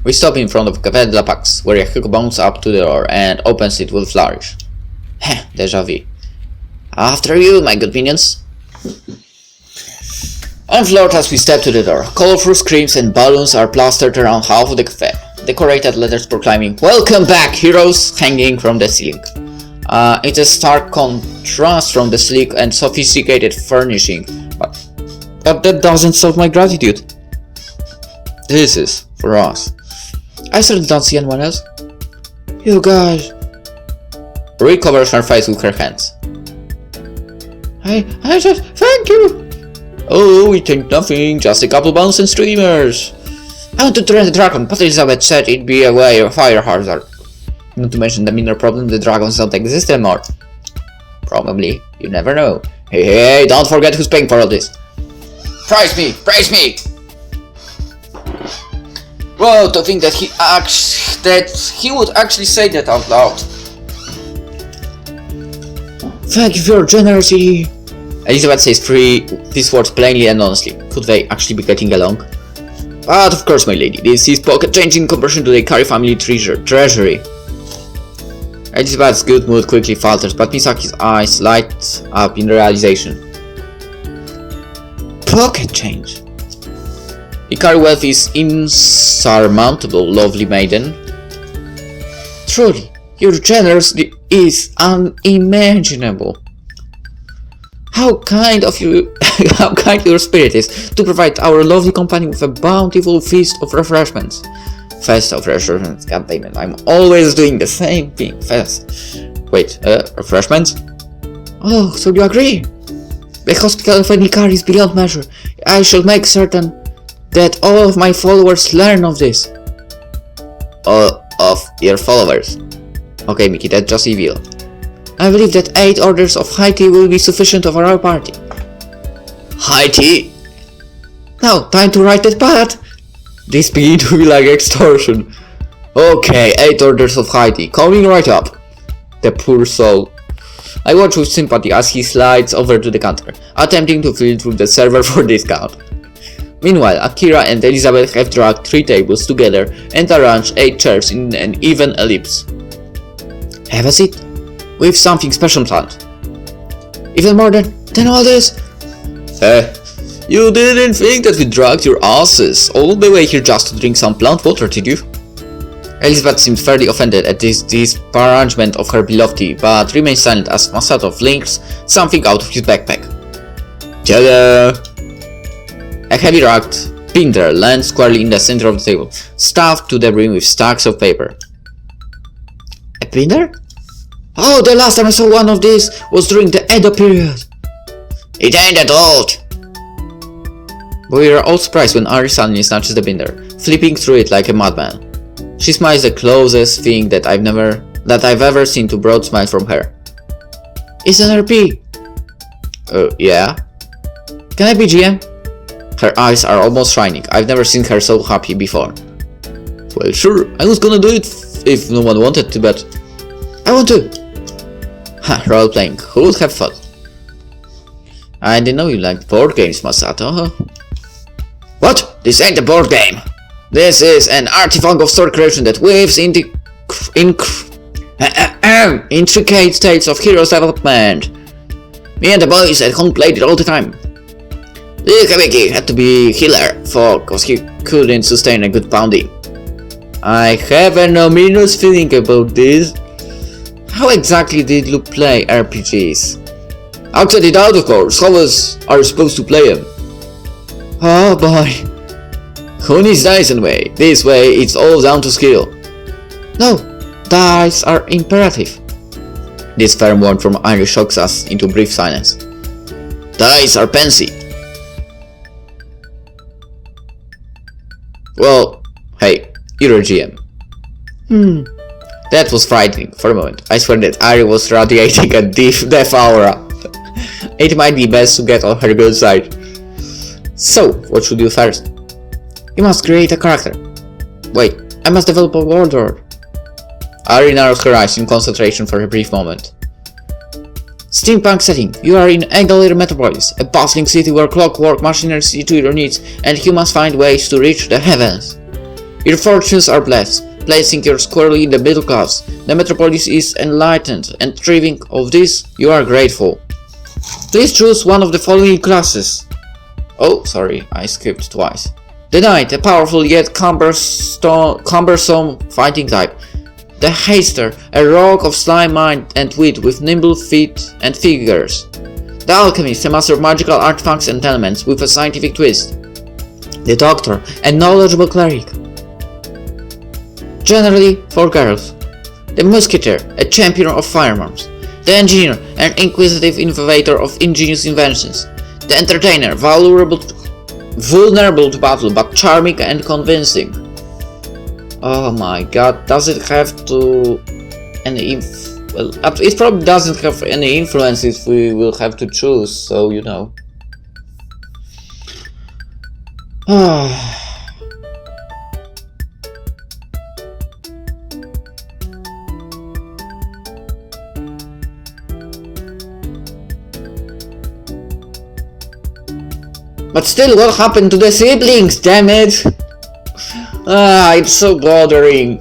We stop in front of Café de la Pax, where Yahiko bounds up to the door and opens it with a flourish. Heh, déjà vu. After you, my good minions. Unfloored as we step to the door, colorful screams and balloons are plastered around half of the cafe. Decorated letters proclaiming "Welcome back, heroes!" hanging from the ceiling. It's a stark contrast from the sleek and sophisticated furnishing, but that doesn't stop my gratitude. This is for us. I certainly don't see anyone else. You guys. Rui covers her face with her hands. I just thank you. Oh, we think nothing, just a couple bounce and streamers. I want to train the dragon, but Elizabeth said it'd be a way of fire hazard. Not to mention the minor problem, the dragons don't exist anymore. Probably, you never know. Hey, don't forget who's paying for all this. Praise me! Praise me! Whoa, to think that he would actually say that out loud. Thank you for your generosity. Elizabeth says these words plainly and honestly. Could they actually be getting along? But of course, my lady, this is pocket change in comparison to the Kari family treasury. Elizabeth's good mood quickly falters, but Misaki's eyes light up in realization. Pocket change? Ikari wealth is insurmountable, lovely maiden. Truly, your generosity is unimaginable. How kind of you, how kind your spirit is to provide our lovely company with a bountiful feast of refreshments. Fest of refreshments, goddammit, I'm always doing the same thing. Fest. Wait, refreshments? Oh, so you agree? The hospitality of Ikari is beyond measure. I shall make certain that all of my followers learn of this. All of your followers? Okay, Mickey, that's just evil. I believe that 8 orders of high tea will be sufficient for our party. High tea? Now, time to write that part. This begins to be like extortion. Okay, 8 orders of high tea, coming right up. The poor soul. I watch with sympathy as he slides over to the counter, attempting to fill through the server for discount. Meanwhile, Akira and Elizabeth have dragged 3 tables together and arranged 8 chairs in an even ellipse. Have a seat. We've something special planned. Even more than all this? You didn't think that we dragged your asses all the way here just to drink some plant water, did you? Elizabeth seems fairly offended at this disparagement of her beloved tea, but remains silent as Masato flings something out of his backpack. Ta-da! A heavy wrapped binder lands squarely in the center of the table, stuffed to the brim with stacks of paper. A binder? Oh, the last time I saw one of these was during the Edo period. It ain't that old. But we are all surprised when Ari suddenly snatches the binder, flipping through it like a madman. She smiles, the closest thing that I've ever seen to broad smile from her. It's an RP. Yeah? Can I be GM? Her eyes are almost shining. I've never seen her so happy before. Well, sure, I was gonna do it if no one wanted to, but I want to. Ha, role-playing. Who would have thought? I didn't know you liked board games, Masato. What? This ain't a board game. This is an artifact of story creation that weaves into intricate tales of heroes' development. Me and the boys at home played it all the time. Little Kabeki had to be healer cause he couldn't sustain a good pounding. I have an ominous feeling about this. How exactly did you play RPGs? Outside it out, of course. How else are you supposed to play them? Oh boy. Who needs dice anyway? This way it's all down to skill. No, dice are imperative. This firm word from Irish shocks us into brief silence. Dice are fancy. Well, hey, you're a GM. That was frightening for a moment. I swear that Ari was radiating a death aura. It might be best to get on her good side. So, what should you do first? You must create a character. Wait, I must develop a warlord. Ari narrows her eyes in concentration for a brief moment. Steampunk setting. You are in Eggalir Metropolis, a bustling city where clockwork machinery see to your needs, and you must find ways to reach the heavens. Your fortunes are blessed, placing you squarely in the middle class. The metropolis is enlightened, and thriving of this, you are grateful. Please choose one of the following classes. Oh, sorry, I skipped twice. The Knight, a powerful yet cumbersome fighting type. The Haster, a rogue of sly mind and wit with nimble feet and figures. The Alchemist, a master of magical artifacts and elements with a scientific twist. The Doctor, a knowledgeable cleric. Generally for girls. The Musketeer, a champion of firearms. The Engineer, an inquisitive innovator of ingenious inventions. The Entertainer, vulnerable to battle but charming and convincing. Oh my god, does it have to well, it probably doesn't have any influence if we will have to choose, so you know. But still, what happened to the siblings, damn it? It's so bothering.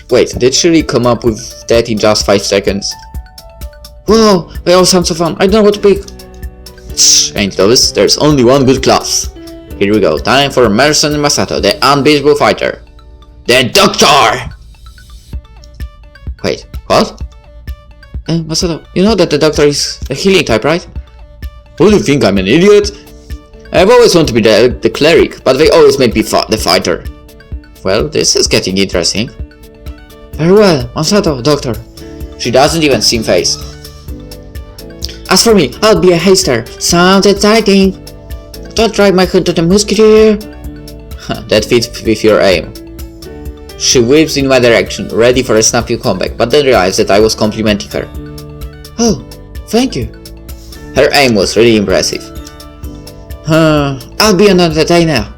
Wait, did she really come up with that in just 5 seconds? Whoa, they all sound so fun, I don't know what to pick. Ain't those, there's only one good class. Here we go, time for Merson Masato, the unbeatable fighter. The Doctor! Wait, what? Masato, you know that the Doctor is a healing type, right? Who do you think, I'm an idiot? I've always wanted to be the cleric, but they always made me the fighter. Well, this is getting interesting. Very well, Masato, Doctor. She doesn't even seem phased. As for me, I'll be a haster. Sounds exciting. Don't drive my hood to the Musketeer. That fits with your aim. She whips in my direction, ready for a snappy comeback, but then realized that I was complimenting her. Oh, thank you. Her aim was really impressive. I'll be an entertainer.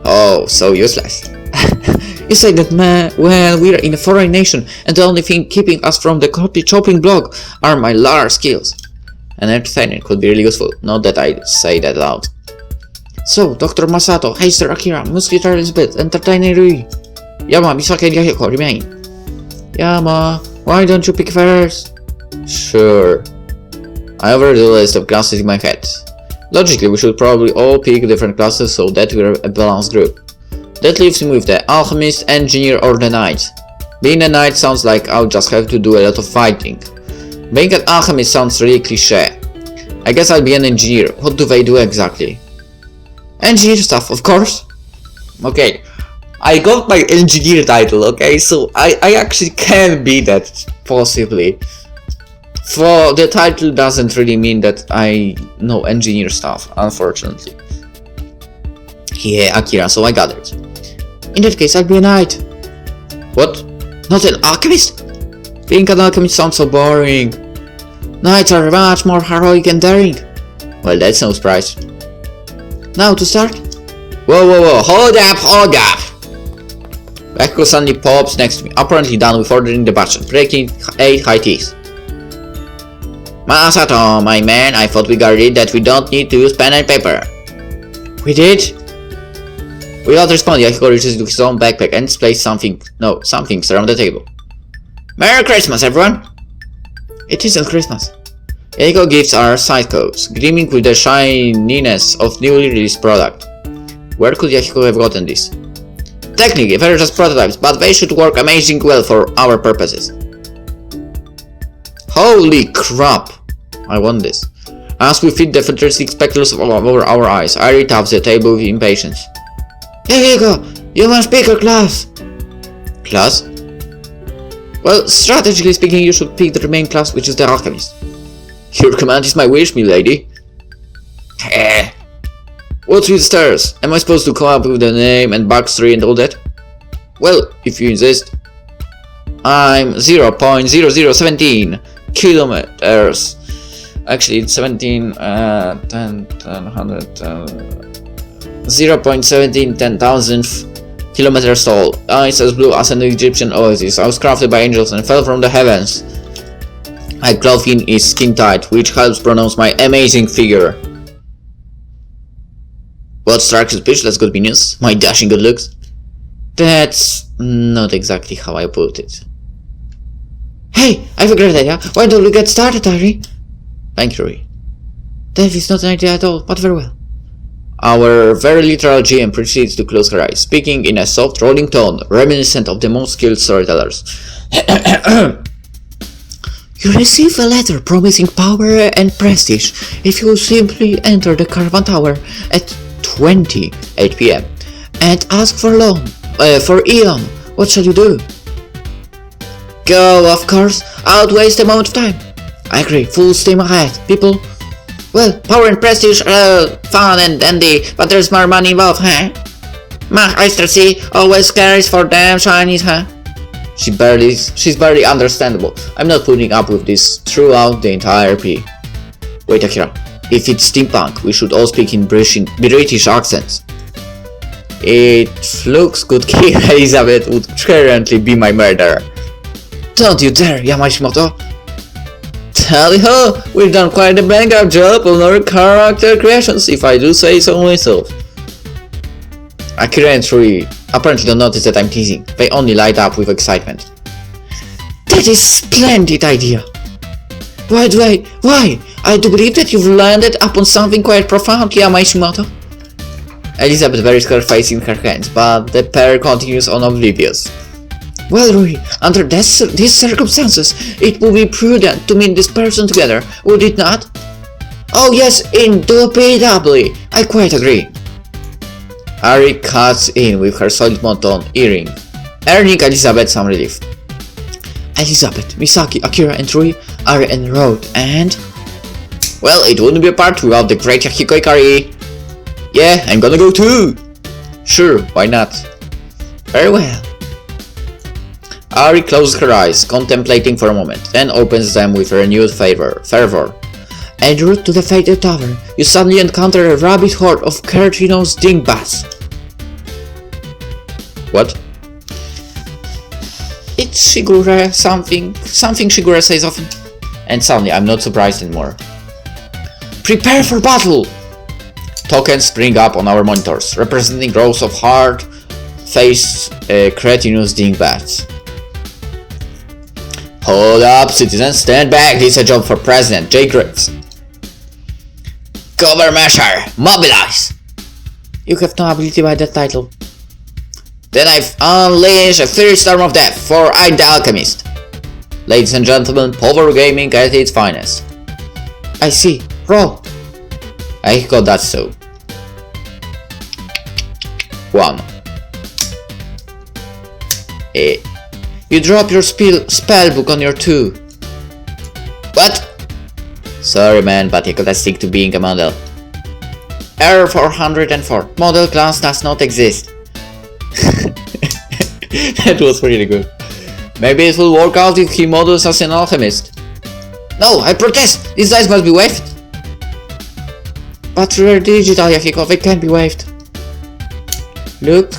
Oh, so useless. You say that when we're in a foreign nation and the only thing keeping us from the copy chopping block are my large skills. An entertainer could be really useful, not that I say that loud. So, Dr. Masato, Haster Akira, Musketeer Elizabeth, Entertainer Rui, Yama, Misaki and Yahiko remain. Yama, why don't you pick first? Sure. I overdo the list of classes in my head. Logically, we should probably all pick different classes so that we're a balanced group. That leaves me with the Alchemist, Engineer or the Knight. Being a Knight sounds like I'll just have to do a lot of fighting. Being an Alchemist sounds really cliché. I guess I'll be an Engineer. What do they do exactly? Engineer stuff, of course. Okay, I got my Engineer title, okay, so I actually can be that, possibly. For the title doesn't really mean that I know Engineer stuff, unfortunately. Yeah, Akira, so I got it. In that case, I'll be a Knight. What? Not an Alchemist? Being an Alchemist sounds so boring. Knights are much more heroic and daring. Well, that's no surprise. Now to start? Whoa, hold up! Bakugo suddenly pops next to me, apparently done with ordering the batch, breaking 8 high teeth. Masato, my man, I thought we got it that we don't need to use pen and paper. We did? Without responding, Yahiko reaches into his own backpack and displays some things around the table. Merry Christmas, everyone! It isn't Christmas. Yahiko gifts are side codes, gleaming with the shininess of newly released product. Where could Yahiko have gotten this? Technically, they're just prototypes, but they should work amazingly well for our purposes. Holy crap! I want this. As we feed the fantastic spectacles over our eyes, Ari taps the table with impatience. Yahiko, you must pick a class! Class? Well, strategically speaking, you should pick the main class, which is the Alchemist. Your command is my wish, milady. What's with stairs? Am I supposed to come up with the name and backstory and all that? Well, if you insist. I'm 0.0017 kilometers. Actually, it's 17, 10, 100, 0.17 10,000th kilometers tall. Eyes as blue as an Egyptian oasis. I was crafted by angels and fell from the heavens. My clothing is skin tight, which helps pronounce my amazing figure. What strikes you speechless, good minions? My dashing good looks? That's not exactly how I put it. Hey, I have a great idea. Why don't we get started, Ari? Thank you, Rui. That is not an idea at all, but very well. Our very literal GM proceeds to close her eyes, speaking in a soft, rolling tone, reminiscent of the most skilled storytellers. You receive a letter promising power and prestige if you simply enter the Caravan Tower at 8 p.m. and ask for Elon. What shall you do? Go, of course. I won't waste a moment of time. I agree. Full steam ahead, people. Well, power and prestige are fun and dandy, but there's more money involved, huh? My oyster sea always carries for damn Chinese, huh? She's barely understandable. I'm not putting up with this throughout the entire P. Wait, Akira. If it's steampunk, we should all speak in British accents. It looks good King Elizabeth would currently be my murderer. Don't you dare, Yamashimoto! Tally ho! We've done quite a bang-up job on our character creations, if I do say so myself. Akira and Rui apparently don't notice that I'm teasing. They only light up with excitement. That is a splendid idea! Wait, why? I do believe that you've landed upon something quite profound, Yamashimoto. Elizabeth buries her face in her hands, but the pair continues oblivious. Well, Rui, under these circumstances, it would be prudent to meet this person together, would it not? Oh yes, indubitably, I quite agree. Ari cuts in with her solid monotone earring, earning Elizabeth some relief. Elizabeth, Misaki, Akira, and Rui are en route, and... Well, it wouldn't be a part without the great Yahiko Ikari. Yeah, I'm gonna go too! Sure, why not? Very well. Ari closes her eyes, contemplating for a moment, then opens them with renewed fervor. En route to the fated tower, you suddenly encounter a rabid horde of Kertinos dingbats. What? It's Shigure something Shigure says often. And suddenly I'm not surprised anymore. Prepare for battle! Tokens spring up on our monitors, representing rows of hard-faced Cretinous dingbats. Hold up, citizens, stand back, this is a job for President Jay Graves. Cover measure, mobilize! You have no ability by that title. Then I've unleashed a fiery storm of death for I the Alchemist. Ladies and gentlemen, Power Gaming at its finest. I see, roll. I got that so. 1. You drop your spell book on your 2. What? Sorry man, but you gotta stick to being a model. Error 404. Model class does not exist. That was really good. Maybe it will work out if he models as an alchemist. No, I protest! These dice must be waived. But they're digital, Yahiko, they can't be waived. Look,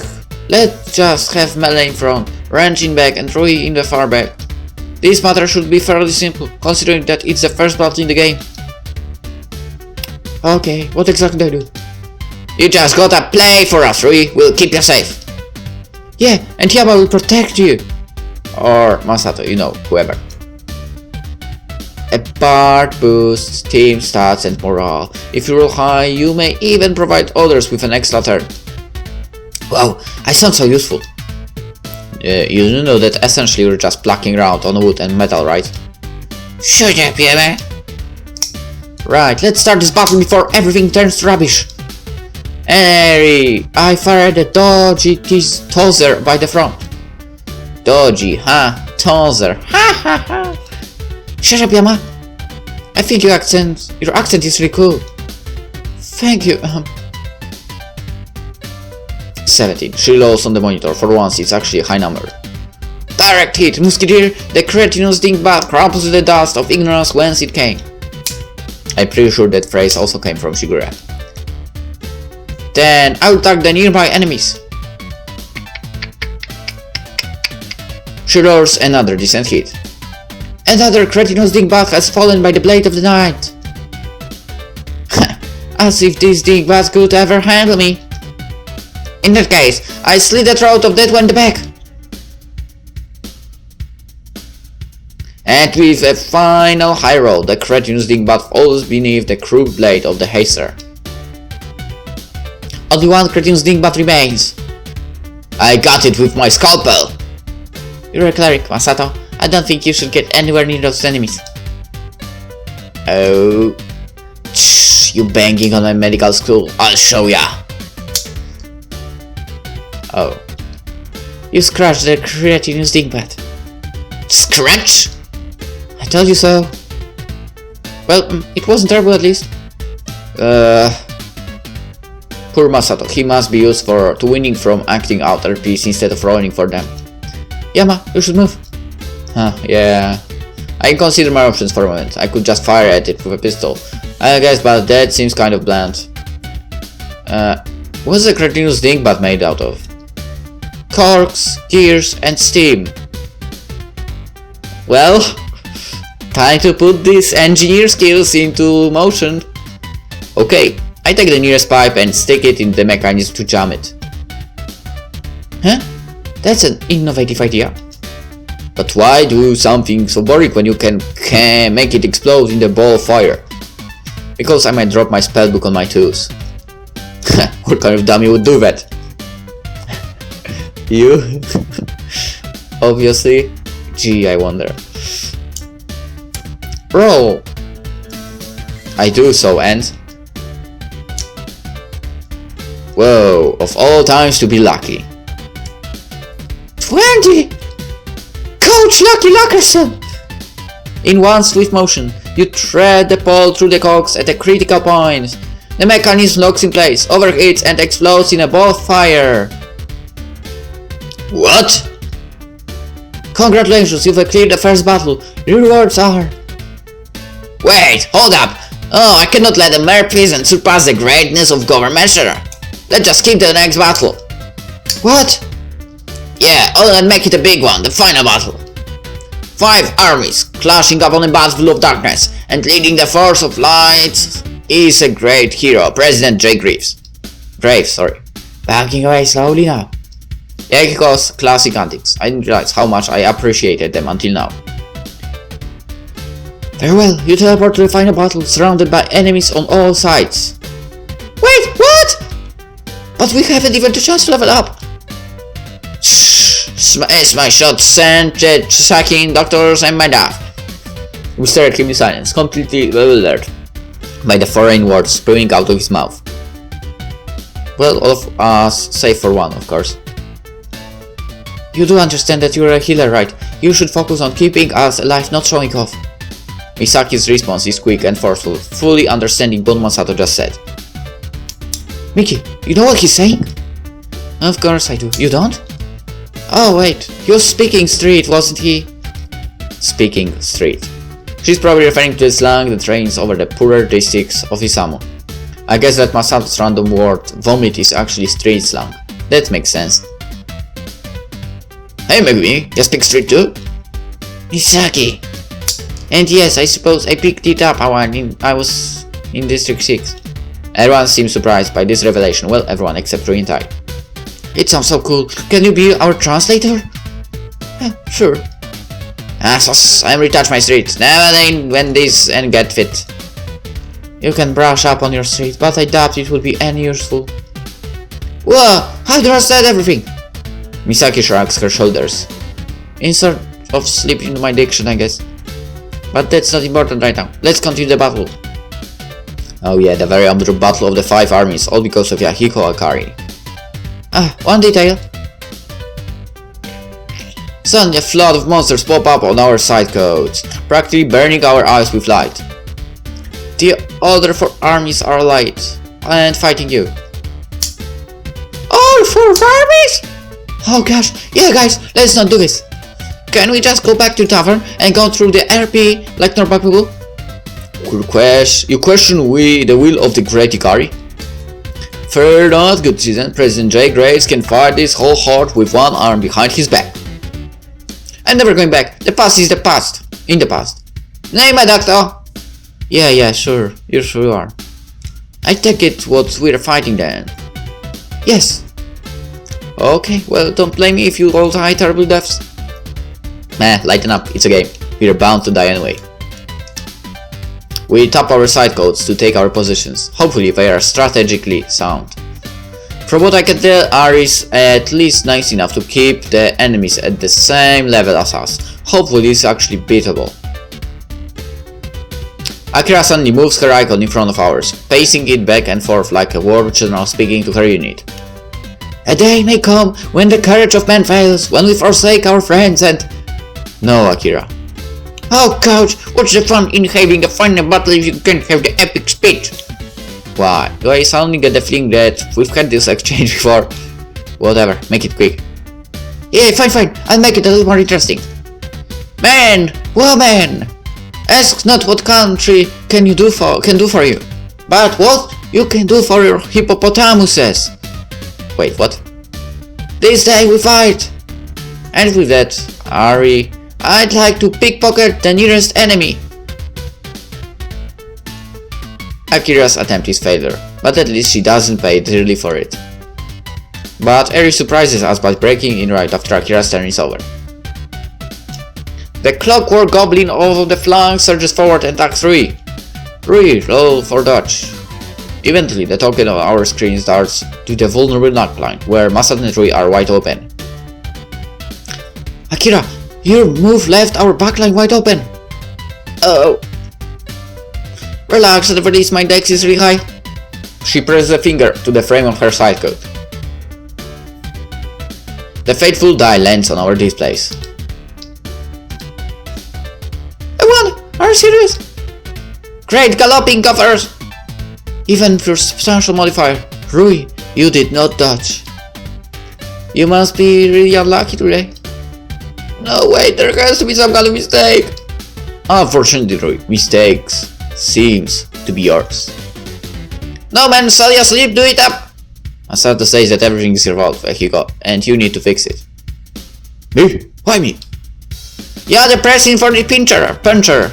let's just have melee in front, Ranch in back, and Rui in the far back. This matter should be fairly simple, considering that it's the first battle in the game. Okay, what exactly do I do? You just gotta play for us, Rui. We'll keep you safe. Yeah, and Yama will protect you. Or Masato, you know, whoever. A part boosts team stats and morale. If you roll high, you may even provide others with an extra turn. Wow, I sound so useful. You do know that essentially you're just plucking around on wood and metal, right? Shut up, Yama. Right, let's start this battle before everything turns to rubbish. I fired a dodgy tozer by the front. Dodgy, huh? Tozer, ha ha ha. Shut up, Yama. I think your accent is really cool. Thank you. 17. She lowers on the monitor. For once, it's actually a high number. Direct hit, Musketeer. The cretinous dingbat crumples the dust of ignorance whence it came. I'm pretty sure that phrase also came from Shigure. Then I'll attack the nearby enemies. She roars another decent hit. Another cretinous dingbat has fallen by the blade of the night. As if these dingbats could ever handle me. In that case, I slit the throat of that one in the back. And with a final high roll, the cretinous dingbat falls beneath the crude blade of the haster. Only one cretinous dingbat remains. I got it with my scalpel. You're a cleric, Masato. I don't think you should get anywhere near those enemies. Oh, you banging on my medical school? I'll show ya. Oh, you scratched the cretinous dingbat. Scratch? I told you so. Well, it wasn't terrible at least. Poor Masato. He must be used to winning from acting out RPs instead of rolling for them. Yama, you should move. Huh, yeah. I consider my options for a moment. I could just fire at it with a pistol, I guess, but that seems kind of bland. What's the cretinous dingbat made out of? Corks, gears, and steam. Well, time to put these engineer skills into motion. Okay, I take the nearest pipe and stick it in the mechanism to jam it. Huh? That's an innovative idea. But why do something so boring when you can make it explode in the ball of fire? Because I might drop my spellbook on my tools. What kind of dummy would do that? You? Obviously. Gee, I wonder. Roll! I do so, and... Whoa, of all times to be lucky. 20! Coach Lucky Luckerson! In one swift motion, you thread the pole through the cogs at a critical point. The mechanism locks in place, overheats, and explodes in a ball of fire. What? Congratulations, you've cleared the first battle. Your rewards are... Wait, hold up! Oh, I cannot let a mere peasant surpass the greatness of Governor Measurer. Let's just skip to the next battle. What? Yeah, and make it a big one, the final battle. 5 armies clashing upon a battlefield of darkness, and leading the force of light is a great hero, President J. Graves. Backing away slowly now. Yeah, because classic antics. I didn't realize how much I appreciated them until now. Farewell, you teleport to the final battle, surrounded by enemies on all sides. Wait, what? But we haven't even the chance to level up. Shh, my shot sent sacking doctors and my dad. We stare at him in silence, completely bewildered by the foreign words spewing out of his mouth. Well, all of us, save for one, of course. You do understand that you're a healer, right? You should focus on keeping us alive, not showing off. Misaki's response is quick and forceful, fully understanding what Masato just said. Miki, you know what he's saying? Of course I do. You don't? Oh wait, he was speaking street, wasn't he? Speaking street. She's probably referring to the slang that reigns over the poorer districts of Isamu. I guess that Masato's random word, vomit, is actually street slang. That makes sense. Hey Megumi, you speak street too? Misaki! And yes, I suppose I picked it up when I was in District 6. Everyone seems surprised by this revelation, well, everyone except Rintai. It sounds so cool. Can you be our translator? Sure. I'm retouch my street. Never when this and get fit. You can brush up on your street, but I doubt it will be any useful. Whoa! How do I understand everything? Misaki shrugs her shoulders. In sort of slip into my diction, I guess. But that's not important right now. Let's continue the battle. Oh yeah, the very abrupt battle of the 5 armies, all because of Yahiko Akari. One detail. Suddenly a flood of monsters pop up on our side codes, practically burning our eyes with light. The other 4 armies are alight and fighting you. All 4 armies? Oh gosh, yeah guys, let's not do this. Can we just go back to tavern and go through the RP like normal people? You question the will of the great Ikari? Fear not, good citizen. President J. Graves can fight this whole horde with one arm behind his back. I'm never going back. The past is the past. In the past. Nay, my doctor. Yeah, sure. You are. I take it what we're fighting then. Yes. Okay, well, don't blame me if you all die terrible deaths. Meh, lighten up, it's a game. We're bound to die anyway. We tap our side codes to take our positions. Hopefully they are strategically sound. From what I can tell, Ari is at least nice enough to keep the enemies at the same level as us. Hopefully it's actually beatable. Akira suddenly moves her icon in front of ours, pacing it back and forth like a war general speaking to her unit. A day may come when the courage of man fails, when we forsake our friends and... No, Akira. Oh coach, what's the fun in having a final battle if you can't have the epic speech? Why? Do I suddenly get the feeling that we've had this exchange before? Whatever, make it quick. Yeah, fine, I'll make it a little more interesting. Man, woman, ask not what country can do for you, but what you can do for your hippopotamuses. Wait, what? This day we fight! And with that, Ari, I'd like to pickpocket the nearest enemy. Akira's attempt is failure, but at least she doesn't pay dearly for it. But Eri surprises us by breaking in right after Akira's turn is over. The clockwork goblin over the flank surges forward and attacks Rui. Rui, roll for dodge. Eventually, the token on our screen starts to the vulnerable knockline, where Masato and Rui are wide open. Akira, your move left our backline wide open. Oh. Relax, at least my dex is really high. She presses a finger to the frame of her sidecode. The fateful die lands on our displays. I won! Are you serious? Great galloping coffers! Even with your substantial modifier, Rui, you did not dodge. You must be really unlucky today. No, wait, there has to be some kind of mistake. Unfortunately, Rui, mistakes seems to be yours. No man, stay asleep, do it up! Masato says that everything is your fault, Hiko, and you need to fix it. Me? Why me? You're the pressing for the puncher.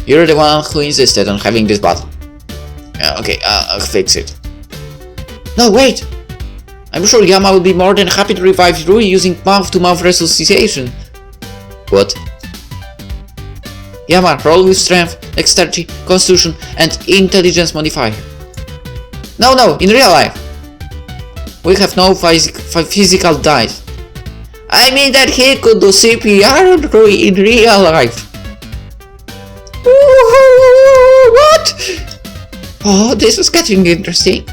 You're the one who insisted on having this battle. Okay, I'll fix it. No, wait! I'm sure Yama will be more than happy to revive Rui using mouth-to-mouth resuscitation. What? Yama, roll with strength, dexterity, constitution, and intelligence modifier. No, in real life. We have no physical dice. I mean that he could do CPR on Rui in real life. What? Oh, this is getting interesting.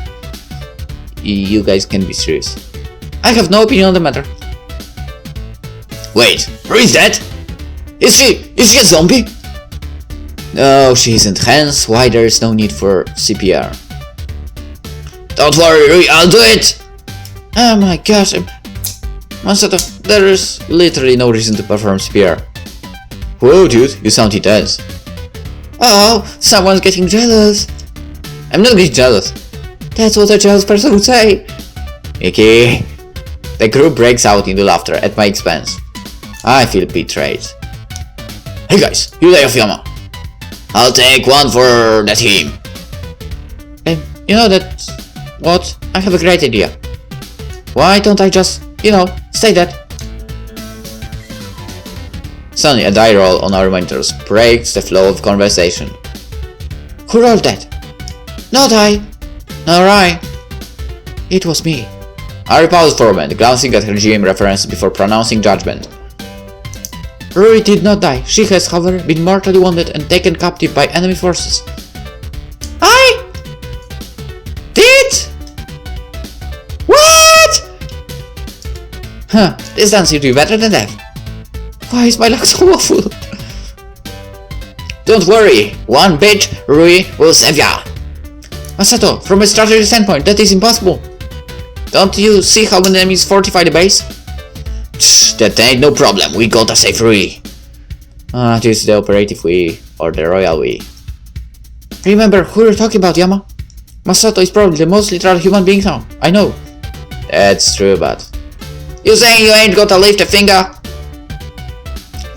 You guys can be serious. I have no opinion on the matter. Wait, Rui is dead? Is she a zombie? No, she isn't, hence why there is no need for CPR. Don't worry, Rui, I'll do it! Oh my gosh, Masato, there is literally no reason to perform CPR. Whoa dude, you sound intense. Oh, someone's getting jealous. I'm not getting jealous. That's what a jealous person would say. Okay. The group breaks out into laughter at my expense. I feel betrayed. Hey guys, you lay off Yama. I'll take one for the team. You know that... What? I have a great idea. Why don't I just, say that? Suddenly a die roll on our monitors breaks the flow of conversation. Who rolled that? Not I. Nor I. It was me. Ari paused for a moment, glancing at her GM references before pronouncing judgment. Rui did not die. She has, however, been mortally wounded and taken captive by enemy forces. I did? What? Huh, this doesn't seem to be better than that. Why is my luck so awful? Don't worry, one bitch, Rui will save ya. Masato, from a strategy standpoint, that is impossible. Don't you see how many enemies fortify the base? That ain't no problem, we gotta save Rui. This is the operative we, or the royal we. Remember who you're talking about, Yama? Masato is probably the most literal human being now, I know. That's true, but... You saying you ain't gotta lift a finger?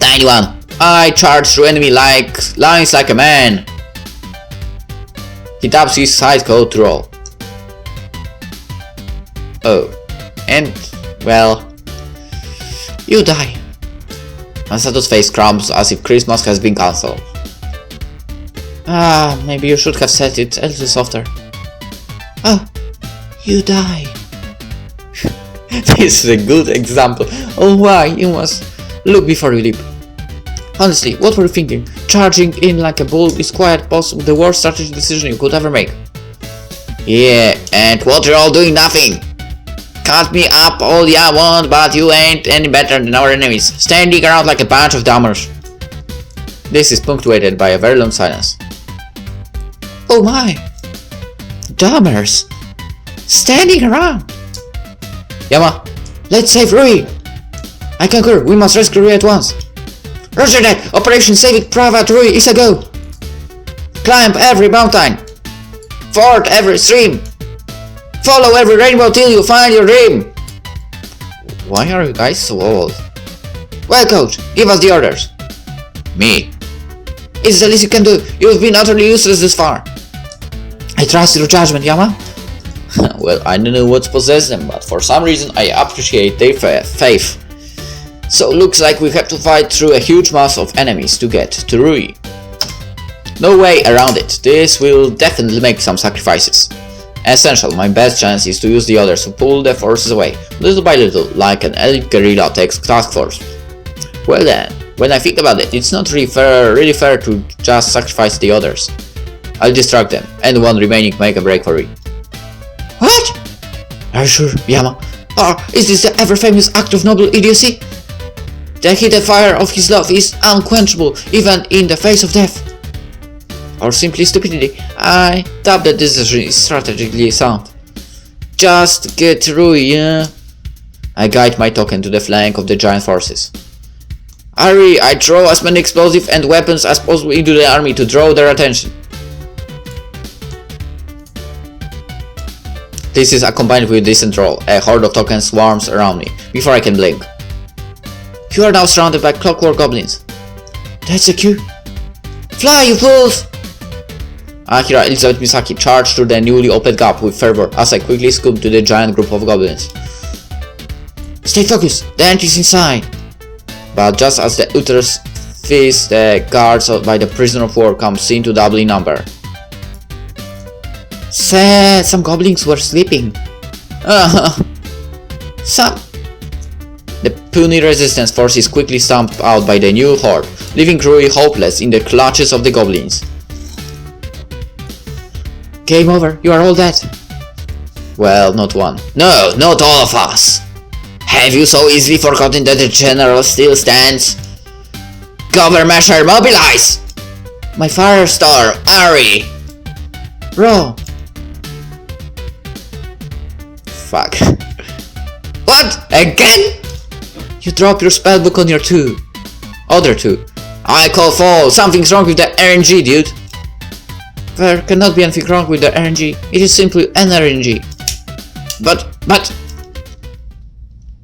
Tiny one, I charge through enemy lines like a man. He taps his side code to roll. Oh, and Well, you die. Masato's face crumbles as if Christmas has been cancelled. Ah, maybe you should have said it a little softer. Oh, you die. This is a good example of why you must look before you leap. Honestly, what were you thinking? Charging in like a bull is quite possibly the worst strategy decision you could ever make. Yeah, and what you're all doing nothing. Cut me up all ya want, but you ain't any better than our enemies, standing around like a bunch of dumbers. This is punctuated by a very long silence. Oh my! Dumbers! Standing around! Yama, let's save Rui! I concur, we must rescue Rui at once. Roger that! Operation Save It Private Rui is a go! Climb every mountain! Ford every stream! Follow every rainbow till you find your dream! Why are you guys so old? Well, coach, give us the orders. Me. It's the least you can do. You've been utterly useless this far. I trust your judgment, Yama. Well, I don't know what's possessed them, but for some reason I appreciate their faith. So looks like we have to fight through a huge mass of enemies to get to Rui. No way around it. This will definitely make some sacrifices. Essential, my best chance is to use the others to pull the forces away, little by little, like an elite guerrilla task force. Well then, when I think about it, it's not really fair to just sacrifice the others. I'll distract them, and the one remaining make a break for Rui. What? Are you sure, Yama? Or is this the ever-famous act of noble idiocy? The heated fire of his love is unquenchable, even in the face of death. Or simply stupidity. I doubt that this decision is strategically sound. Just get Rui, yeah? I guide my token to the flank of the giant forces. Hurry, I throw as many explosives and weapons as possible into the army to draw their attention. This is accompanied with a decent roll. A horde of tokens swarms around me, before I can blink. You are now surrounded by clockwork goblins. That's a cue. Fly, you fools! Akira, Elizabeth Misaki charged through the newly opened gap with fervor as I quickly scooped to the giant group of goblins. Stay focused, the entry is inside! But just as the uterus feast, the guards by the prisoner of war comes into doubling number. Sad, some goblins were sleeping. Some. The puny resistance force is quickly stomped out by the new horde, leaving Rui hopeless in the clutches of the goblins. Game over, you are all dead. Well, not one. No, not all of us! Have you so easily forgotten that the general still stands? Cover measure, mobilize! My firestorm, hurry! Roll! Fuck. What? Again? You drop your spellbook on your other two. I call fall, something's wrong with the RNG, dude. There cannot be anything wrong with the RNG, it is simply an RNG. But...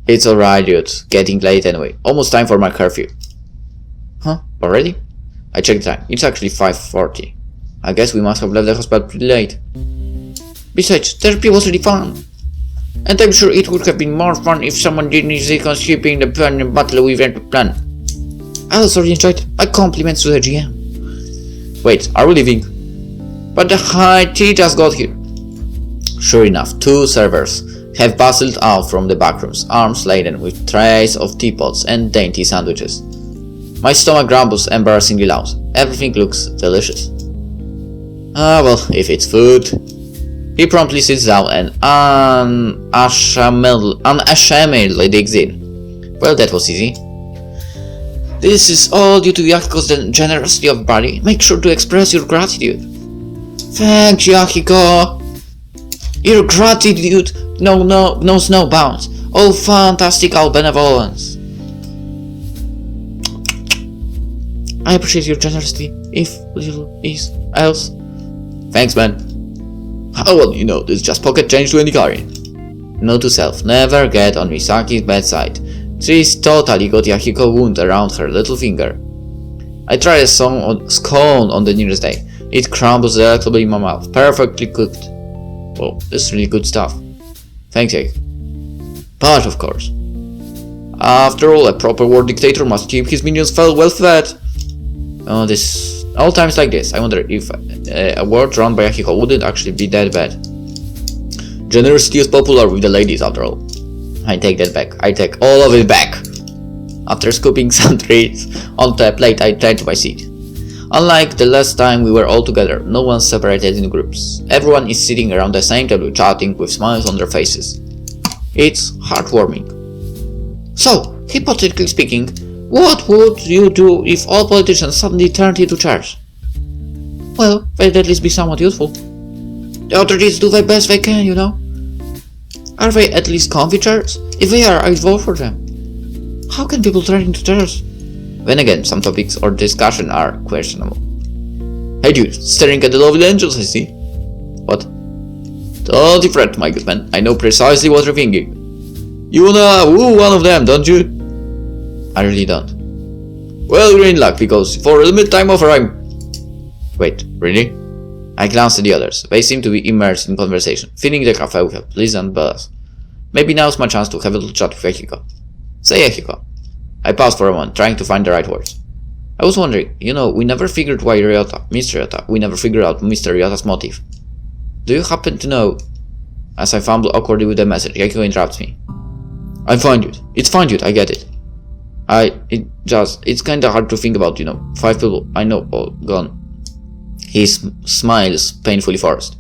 It's alright, dude. Getting late anyway. Almost time for my curfew. Huh? Already? I checked the time. It's actually 5:40. I guess we must have left the hospital pretty late. Besides, therapy was really fun. And I'm sure it would have been more fun if someone didn't insist on skipping the burning battle we went to plan. I also really enjoyed it. My compliments to the GM. Wait, are we leaving? But the high tea just got here. Sure enough, two servers have bustled out from the backrooms, arms laden with trays of teapots and dainty sandwiches. My stomach grumbles embarrassingly loud. Everything looks delicious. Ah well, if it's food. He promptly sits down and unashamedly digs in. Well, that was easy. This is all due to Yahiko's generosity of body. Make sure to express your gratitude. Thanks, Yahiko. Your gratitude knows no bounds. Oh, fantastical benevolence. I appreciate your generosity, if little is else. Thanks, man. How well you know, this is just pocket change to any carry. Note to self, never get on Misaki's bedside. She's totally got Yahiko wound around her little finger. I tried a scone on the nearest day. It crumbles delectably in my mouth, perfectly cooked. Whoa, this is really good stuff. Thanks, Yahiko. But of course. After all, a proper war dictator must keep his minions well fed. All times like this, I wonder if a world run by Akiko wouldn't actually be that bad. Generosity is popular with the ladies after all. I take that back. I take all of it back. After scooping some treats onto a plate, I turned to my seat. Unlike the last time we were all together, no one's separated in groups. Everyone is sitting around the same table chatting with smiles on their faces. It's heartwarming. So, hypothetically speaking, what would you do if all politicians suddenly turned into chairs? Well, they'd at least be somewhat useful. The authorities do the best they can, you know. Are they at least comfy chairs? If they are, I'd vote for them. How can people turn into chairs? Then again, some topics or discussion are questionable. Hey dude, staring at the lovely angels, I see. What? Don't you fret, my good man. I know precisely what you're thinking. You wanna woo one of them, don't you? I really don't. Well, you're in luck, because for a limited time offer Wait, really? I glanced at the others. They seemed to be immersed in conversation, filling the cafe with a pleasant buzz. Maybe now's my chance to have a little chat with Akiko. Say Akiko. I paused for a moment, trying to find the right words. I was wondering, we never figured why we never figured out Mr. Ryota's motive. Do you happen to know? As I fumble awkwardly with the message, Akiko interrupts me. It's fine, dude, I get it. It's kinda hard to think about, 5 people I know all gone. He smiles painfully forced.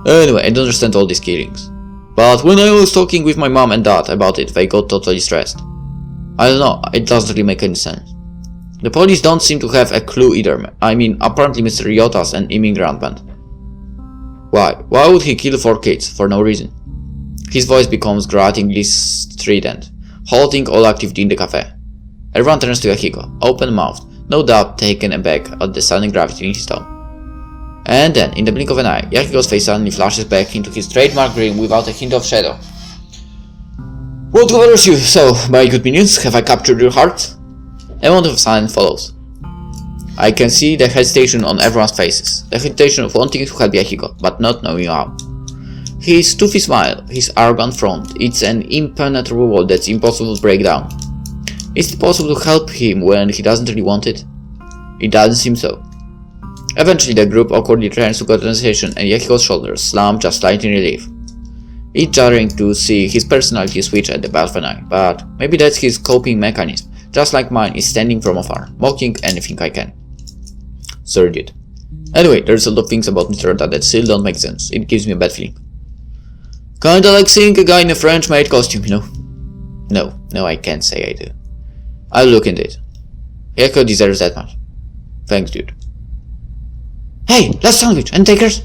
Anyway, I don't understand all these killings. But when I was talking with my mom and dad about it, they got totally stressed. I don't know, it doesn't really make any sense. The police don't seem to have a clue either. I mean, apparently Mr. Ryota's an immigrant band. Why? Why would he kill 4 kids for no reason? His voice becomes gratingly strident, halting all activity in the cafe. Everyone turns to Akiko, open-mouthed, no doubt taken aback at the sudden gravity in his tone. And then, in the blink of an eye, Yakiko's face suddenly flashes back into his trademark grin without a hint of shadow. What bothers you? So, my good minions, have I captured your heart? A moment of silence follows. I can see the hesitation on everyone's faces, the hesitation of wanting to help Akiko, but not knowing how. His toothy smile, his arrogant front, it's an impenetrable wall that's impossible to break down. Is it possible to help him when he doesn't really want it? It doesn't seem so. Eventually the group awkwardly turns to conversation and Yakiko's shoulders slump just slightly in relief. It's jarring to see his personality switch at the balcony, but maybe that's his coping mechanism, just like mine is standing from afar, mocking anything I can. Sorry dude. Anyway, there's a lot of things about Mr. Rota that still don't make sense. It gives me a bad feeling. Kinda like seeing a guy in a French-made costume, No, I can't say I do. I'll look into it. Yakiko deserves that much. Thanks, dude. Hey, last sandwich, and takers?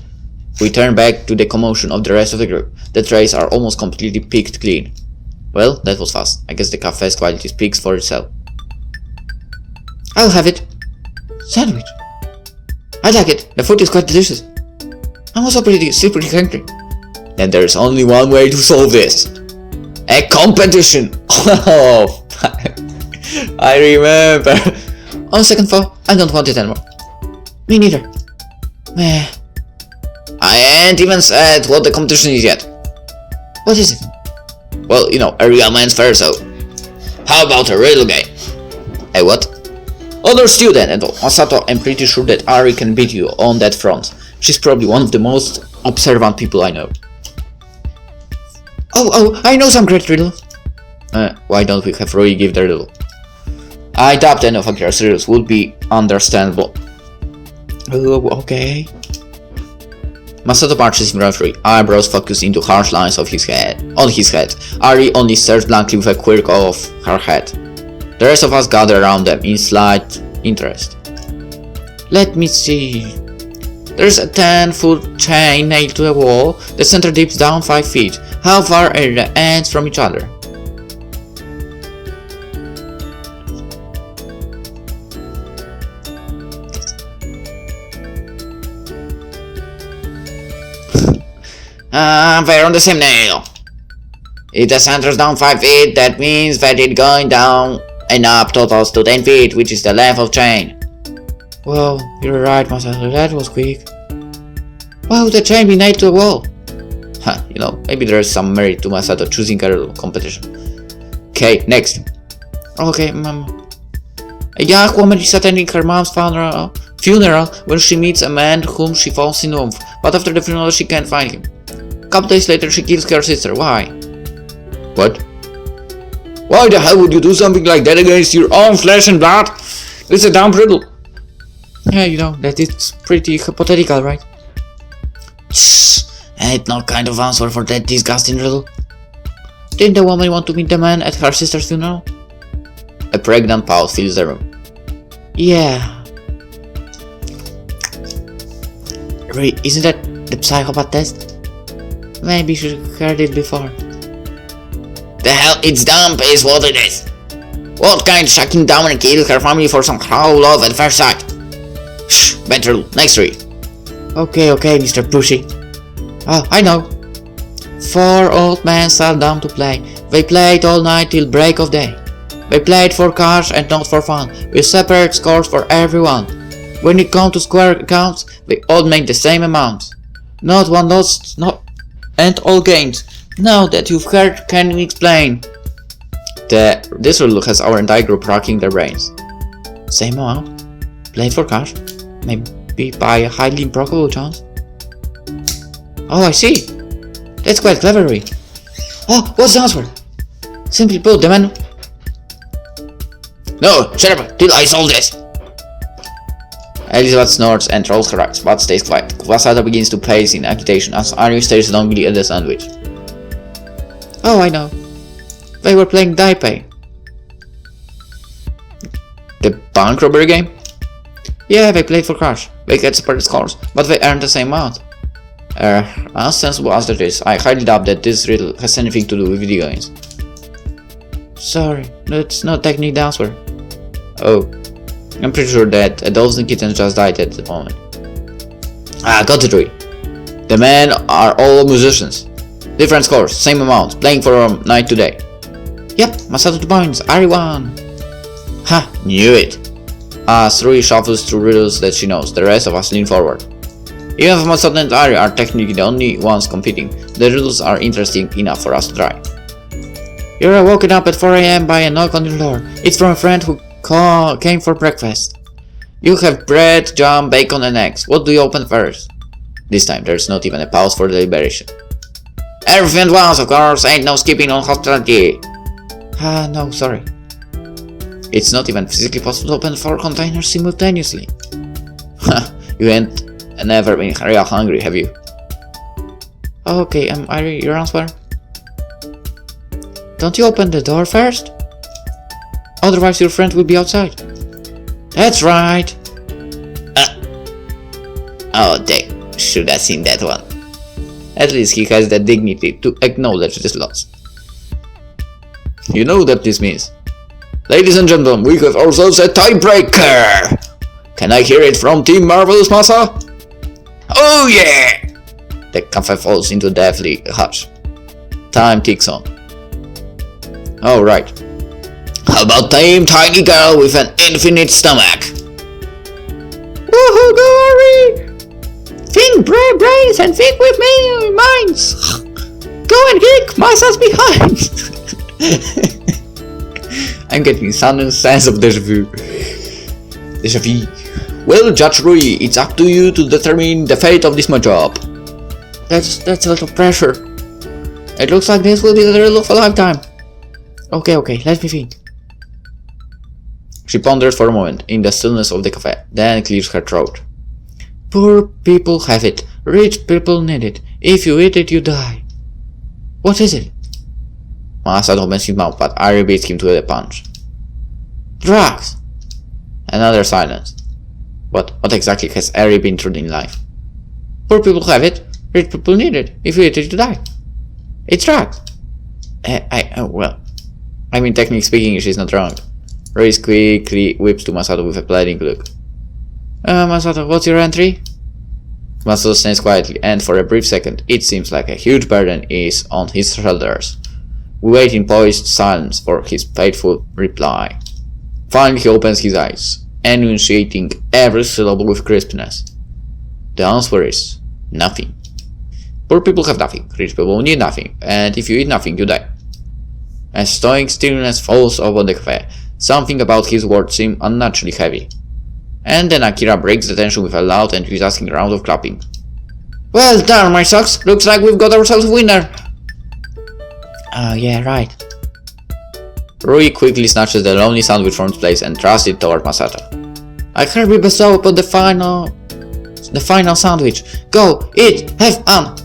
We turn back to the commotion of the rest of the group. The trays are almost completely picked clean. Well, that was fast. I guess the cafe's quality speaks for itself. I'll have it. Sandwich. I like it. The food is quite delicious. I'm also still pretty hungry. Then there's only one way to solve this. A competition! Oh, I remember. On second thought, I don't want it anymore. Me neither. Meh. I ain't even said what the competition is yet. What is it? Well, a real man's fair, so. How about a riddle game? A what? Understood then, and Masato, I'm pretty sure that Ari can beat you on that front. She's probably one of the most observant people I know. Oh, I know some great riddles. Why don't we have Roy give the riddle? I doubt any of Akira's riddles would be understandable. Okay. Masato marches in referee, eyebrows focused into harsh lines on his head. Ari only stares blankly with a quirk of her head. The rest of us gather around them in slight interest. Let me see. There's a 10-foot chain nailed to a wall. The center dips down 5 feet. How far are the ends from each other? They're on the same nail. If the center's down 5 feet, that means that it going down and up totals to 10 feet, which is the length of chain. Well, you're right, Masato, that was quick. Why would the chain be nailed to the wall? Maybe there is some merit to Masato choosing a competition. Okay, next. Okay, a young woman is attending her mom's funeral when she meets a man whom she falls in love with, but after the funeral she can't find him. A couple days later she kills her sister. Why? What? Why the hell would you do something like that against your own flesh and blood? It's a dumb riddle. Yeah, that is pretty hypothetical, right? Ain't no kind of answer for that disgusting riddle. Didn't the woman want to meet the man at her sister's funeral? A pregnant pause fills the room. Yeah. Isn't that the psychopath test? Maybe she heard it before. The hell, it's dumb is what it is. What kind of shocking down and kill her family for some hollow love at first sight? Shh, better next read. Okay, Mr. Pushy. Oh, I know. 4 old men sat down to play. They played all night till break of day. They played for cash and not for fun, with separate scores for everyone. When it comes to square accounts, they all made the same amount. Not one lost, and all gained. Now that you've heard, can you explain? This riddle has our entire group racking their brains. Same amount? Played for cash? Maybe by a highly improbable chance? Oh, I see. That's quite clever, Rick. Oh, what's the answer? Simply put, the man... No, shut up, till I solve this! Elizabeth snorts and rolls her eyes, but stays quiet. Masato begins to pace in agitation as Ari stares longingly at the sandwich. Oh, I know. They were playing Daipei. The bank robbery game? Yeah, they played for cash. They get separate scores, but they earned the same amount. As sensible as that is, I highly doubt that this riddle has anything to do with video games. Sorry, that's not technically the answer. Oh, I'm pretty sure that a dozen kittens just died at the moment. Got it right. The men are all musicians. Different scores, same amount, playing for a night today. Yep, Masato 2 points, Ari won. Ha, knew it. As Rui shuffles through riddles that she knows, the rest of us lean forward. Even if Masato and Ari are technically the only ones competing, the riddles are interesting enough for us to try. You're woken up at 4 AM by a knock on your door. It's from a friend who came for breakfast. You have bread, jam, bacon and eggs. What do you open first? This time there's not even a pause for deliberation. Everything at once, of course, ain't no skipping on hospitality. No, sorry. It's not even physically possible to open 4 containers simultaneously. You ain't never been real hungry, have you? Okay, Ari, your answer? Don't you open the door first? Otherwise your friend will be outside. That's right. Oh, dang. Should have seen that one. At least he has the dignity to acknowledge this loss. You know what this means. Ladies and gentlemen, we have ourselves a tiebreaker! Can I hear it from Team Marvelous Masa? Oh yeah! The cafe falls into deathly hush. Time ticks on. Alright. How about Team Tiny Girl with an infinite stomach? Woohoo, Gory! Think brains and think with me minds! Go and kick Masa's behind! I'm getting sudden sense of deja vu. Well, Judge Rui, it's up to you to determine the fate of this job. That's a lot of pressure. It looks like this will be the riddle of a lifetime. Okay, let me think. She ponders for a moment in the stillness of the cafe, then clears her throat. Poor people have it, rich people need it. If you eat it, you die. What is it? Masato opens his mouth, but Ari beats him to the punch. Drugs! Another silence. What exactly has Ari been through in life? Poor people have it, rich people need it. If you eat it, you die. It's drugs. Well, I mean, technically speaking, she's not wrong. Rui quickly whips to Masato with a pleading look. Masato, what's your entry? Masato stands quietly, and for a brief second, it seems like a huge burden is on his shoulders. We wait in poised silence for his fateful reply. Finally he opens his eyes, enunciating every syllable with crispness. The answer is nothing. Poor people have nothing, rich people need nothing, and if you eat nothing, you die. A stoic stillness falls over the cafe. Something about his words seemed unnaturally heavy. And then Akira breaks the tension with a loud and enthusiastic round of clapping. Well done, my socks! Looks like we've got ourselves a winner! Oh, yeah, right. Rui quickly snatches the lonely sandwich from its place and thrusts it toward Masato. I heard we bestow upon the final sandwich. Go, eat, have fun!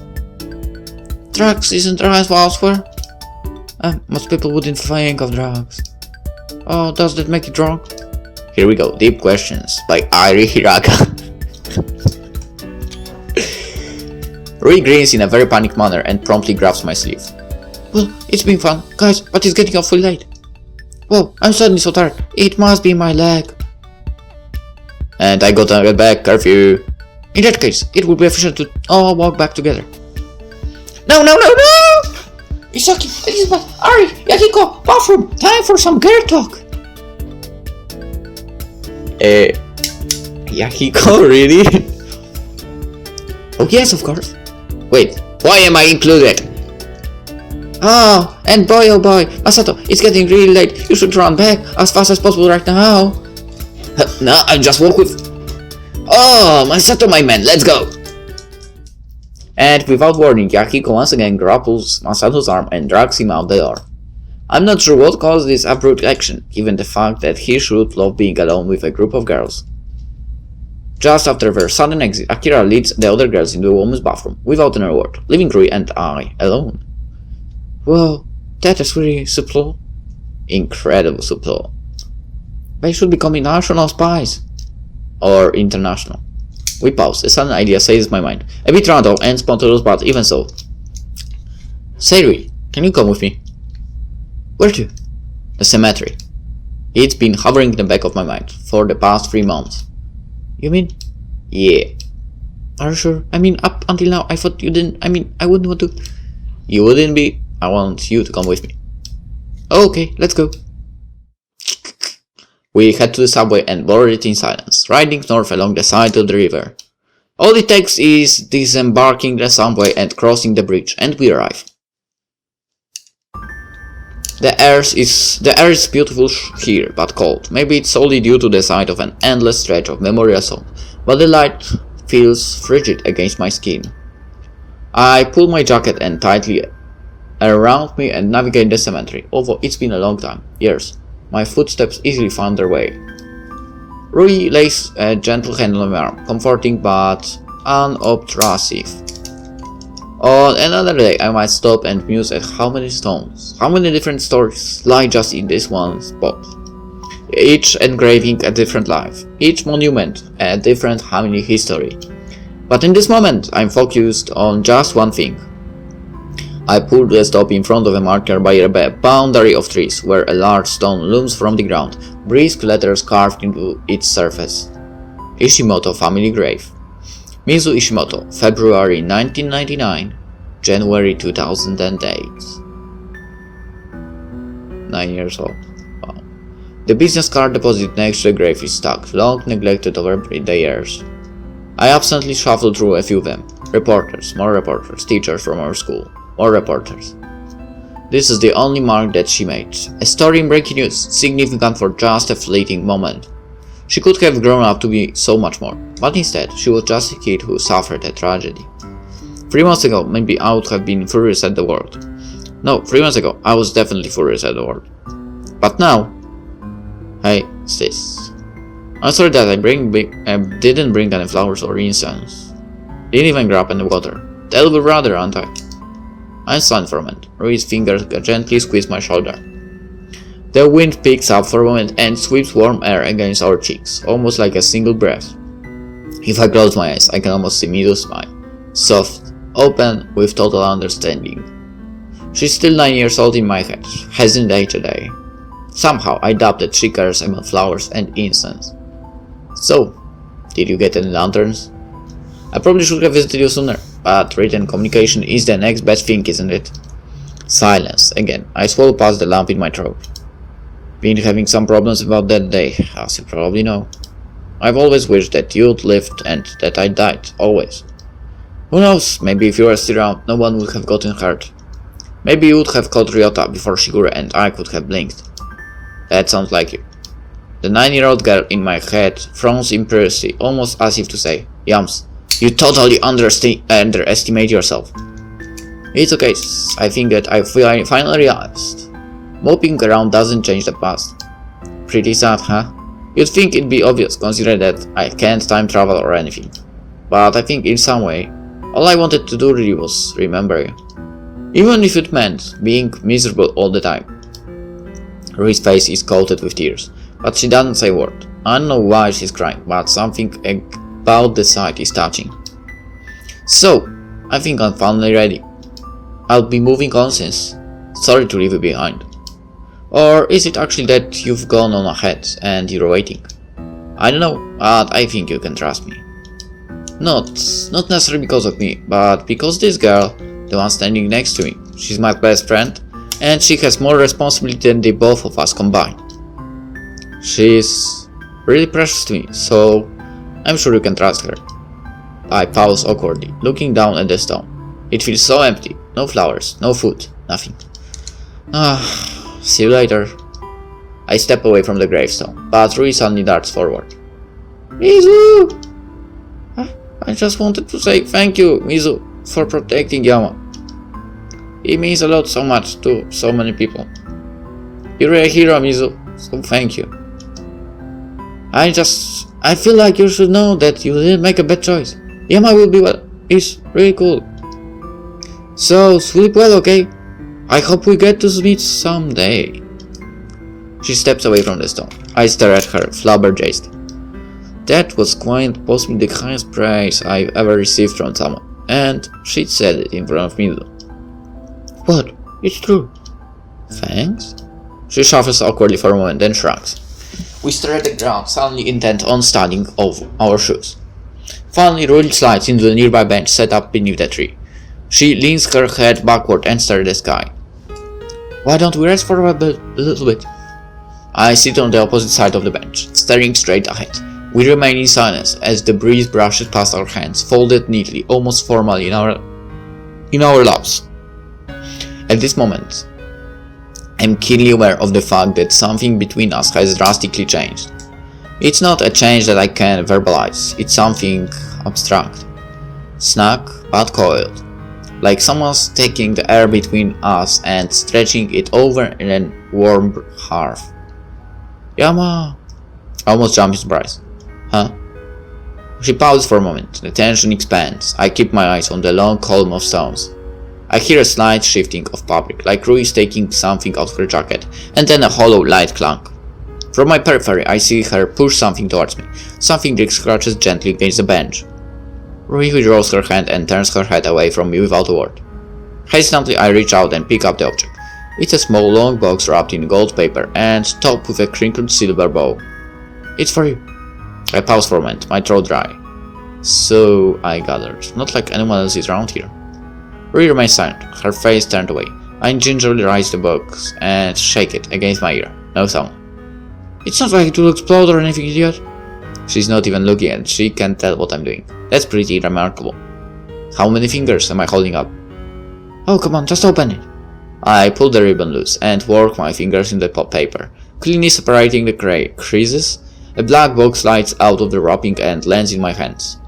Drugs isn't the right elsewhere. Most people wouldn't think of drugs. Oh, does that make you drunk? Here we go, Deep Questions by Airi Hiraka. Rui grins in a very panicked manner and promptly grabs my sleeve. Well, it's been fun, guys, but it's getting awfully late. Whoa, I'm suddenly so tired. It must be my leg. And I gotta get back, curfew. In that case, it would be efficient to all walk back together. No! Isaki, Elizabeth, Ari, Yahiko, bathroom, time for some girl talk. Yahiko, really? Oh yes, of course. Wait, why am I included? Oh, and boy oh boy, Masato, it's getting really late. You should run back as fast as possible right now. No, I just walk with... Oh, Masato, my man, let's go! And without warning, Yahiko once again grapples Masato's arm and drags him out the door. I'm not sure what caused this abrupt action, given the fact that he should love being alone with a group of girls. Just after their sudden exit, Akira leads the other girls into the woman's bathroom, without an word, leaving Rui and I alone. Whoa, that is really subtle. Incredible subtle. They should become national spies. Or international. We pause. A sudden idea saves my mind. A bit random and spontaneous, but even so. Seiri, can you come with me? Where to? The cemetery. It's been hovering in the back of my mind for the past 3 months. You mean? Yeah. Are you sure? I mean, up until now, I thought you didn't. I mean, I wouldn't want to. You wouldn't be. I want you to come with me. Okay, let's go. We head to the subway and board it in silence, riding north along the side of the river. All it takes is disembarking the subway and crossing the bridge, and we arrive. The air is beautiful here, but cold. Maybe it's solely due to the sight of an endless stretch of memorial song, but the light feels frigid against my skin. I pull my jacket and tightly around me and navigate the cemetery, although it's been a long time, years. My footsteps easily found their way. Rui lays a gentle hand on my arm, comforting but unobtrusive. On another day, I might stop and muse at how many stones, how many different stories lie just in this one spot. Each engraving a different life, each monument a different family history. But in this moment, I'm focused on just one thing. I pull the stop in front of a marker by a boundary of trees, where a large stone looms from the ground, brisk letters carved into its surface. Ishimoto family grave. Mizu Ishimoto, February 1999, January 2008. 9 years old. Wow. The business card deposited next to the grave is stuck, long neglected over the years. I absently shuffle through a few of them. Reporters, more reporters, teachers from our school. More reporters. This is the only mark that she made. A story in breaking news, significant for just a fleeting moment. She could have grown up to be so much more, but instead, she was just a kid who suffered a tragedy. 3 months ago, maybe I would have been furious at the world. No, 3 months ago, I was definitely furious at the world. But now... Hey, sis. I'm sorry that I didn't bring any flowers or incense. Didn't even grab any water. Terrible brother, aren't I? I'm silent for a moment. Rui's fingers gently squeeze my shoulder. The wind picks up for a moment and sweeps warm air against our cheeks, almost like a single breath. If I close my eyes, I can almost see Midu's smile. Soft, open, with total understanding. She's still 9 years old in my head, hasn't aged a day. Somehow, I doubt that she cares about flowers and incense. So, did you get any lanterns? I probably should have visited you sooner. But written communication is the next best thing, isn't it? Silence. Again, I swallow past the lump in my throat. Been having some problems about that day, as you probably know. I've always wished that you'd lived and that I died, always. Who knows, maybe if you were still around, no one would have gotten hurt. Maybe you would have caught Ryota before Shigure and I could have blinked. That sounds like you. The 9-year-old girl in my head frowns imperiously, almost as if to say, Yams, you totally underestimate yourself. It's okay, I think that I finally realized. Moping around doesn't change the past. Pretty sad, huh? You'd think it'd be obvious, considering that I can't time travel or anything. But I think in some way, all I wanted to do really was remember you. Even if it meant being miserable all the time. Rui's face is coated with tears, but she doesn't say a word. I don't know why she's crying, but something about the sight is touching. So, I think I'm finally ready. I'll be moving on since. Sorry to leave you behind. Or is it actually that you've gone on ahead and you're waiting? I don't know, but I think you can trust me. Not necessarily because of me, but because this girl, the one standing next to me, she's my best friend, and she has more responsibility than the both of us combined. She's really precious to me, so I'm sure you can trust her. I pause awkwardly, looking down at the stone. It feels so empty, no flowers, no food, nothing. See you later. I step away from the gravestone, but Rui suddenly darts forward. Mizu! I just wanted to say thank you, Mizu, for protecting Yama. It means a lot so much to so many people. You're a hero, Mizu, so thank you. I feel like you should know that you didn't make a bad choice. Yama will be well. He's really cool. So, sleep well, okay? I hope we get to meet someday. She steps away from the stone. I stare at her, flabbergasted. That was quite possibly the highest praise I've ever received from someone, and she said it in front of me. What? It's true. Thanks? She shuffles awkwardly for a moment, then shrugs. We stare at the ground, suddenly intent on studying of our shoes. Finally, Rui slides into the nearby bench set up beneath the tree. She leans her head backward and stares at the sky. Why don't we rest for a little bit? I sit on the opposite side of the bench, staring straight ahead. We remain in silence as the breeze brushes past our hands, folded neatly, almost formally in our laps. At this moment, I'm keenly aware of the fact that something between us has drastically changed. It's not a change that I can verbalize, it's something abstract. Snug but coiled. Like someone's taking the air between us and stretching it over in a warm hearth. Yama! I almost jump in surprise. Huh? She pauses for a moment. The tension expands. I keep my eyes on the long column of stones. I hear a slight shifting of fabric, like Rui is taking something out of her jacket, and then a hollow, light clunk. From my periphery, I see her push something towards me, something that scratches gently against the bench. Rui withdraws her hand and turns her head away from me without a word. Hesitantly, I reach out and pick up the object. It's a small, long box wrapped in gold paper and topped with a crinkled silver bow. It's for you. I pause for a moment, my throat dry. So, I gathered, not like anyone else is around here. Rui remains silent, her face turned away. I gingerly raise the box and shake it against my ear. No sound. It's not like it will explode or anything, idiot. She's not even looking and she can't tell what I'm doing. That's pretty remarkable. How many fingers am I holding up? Oh, come on, just open it. I pull the ribbon loose and work my fingers in the paper, cleanly separating the creases. A black box slides out of the wrapping and lands in my hands.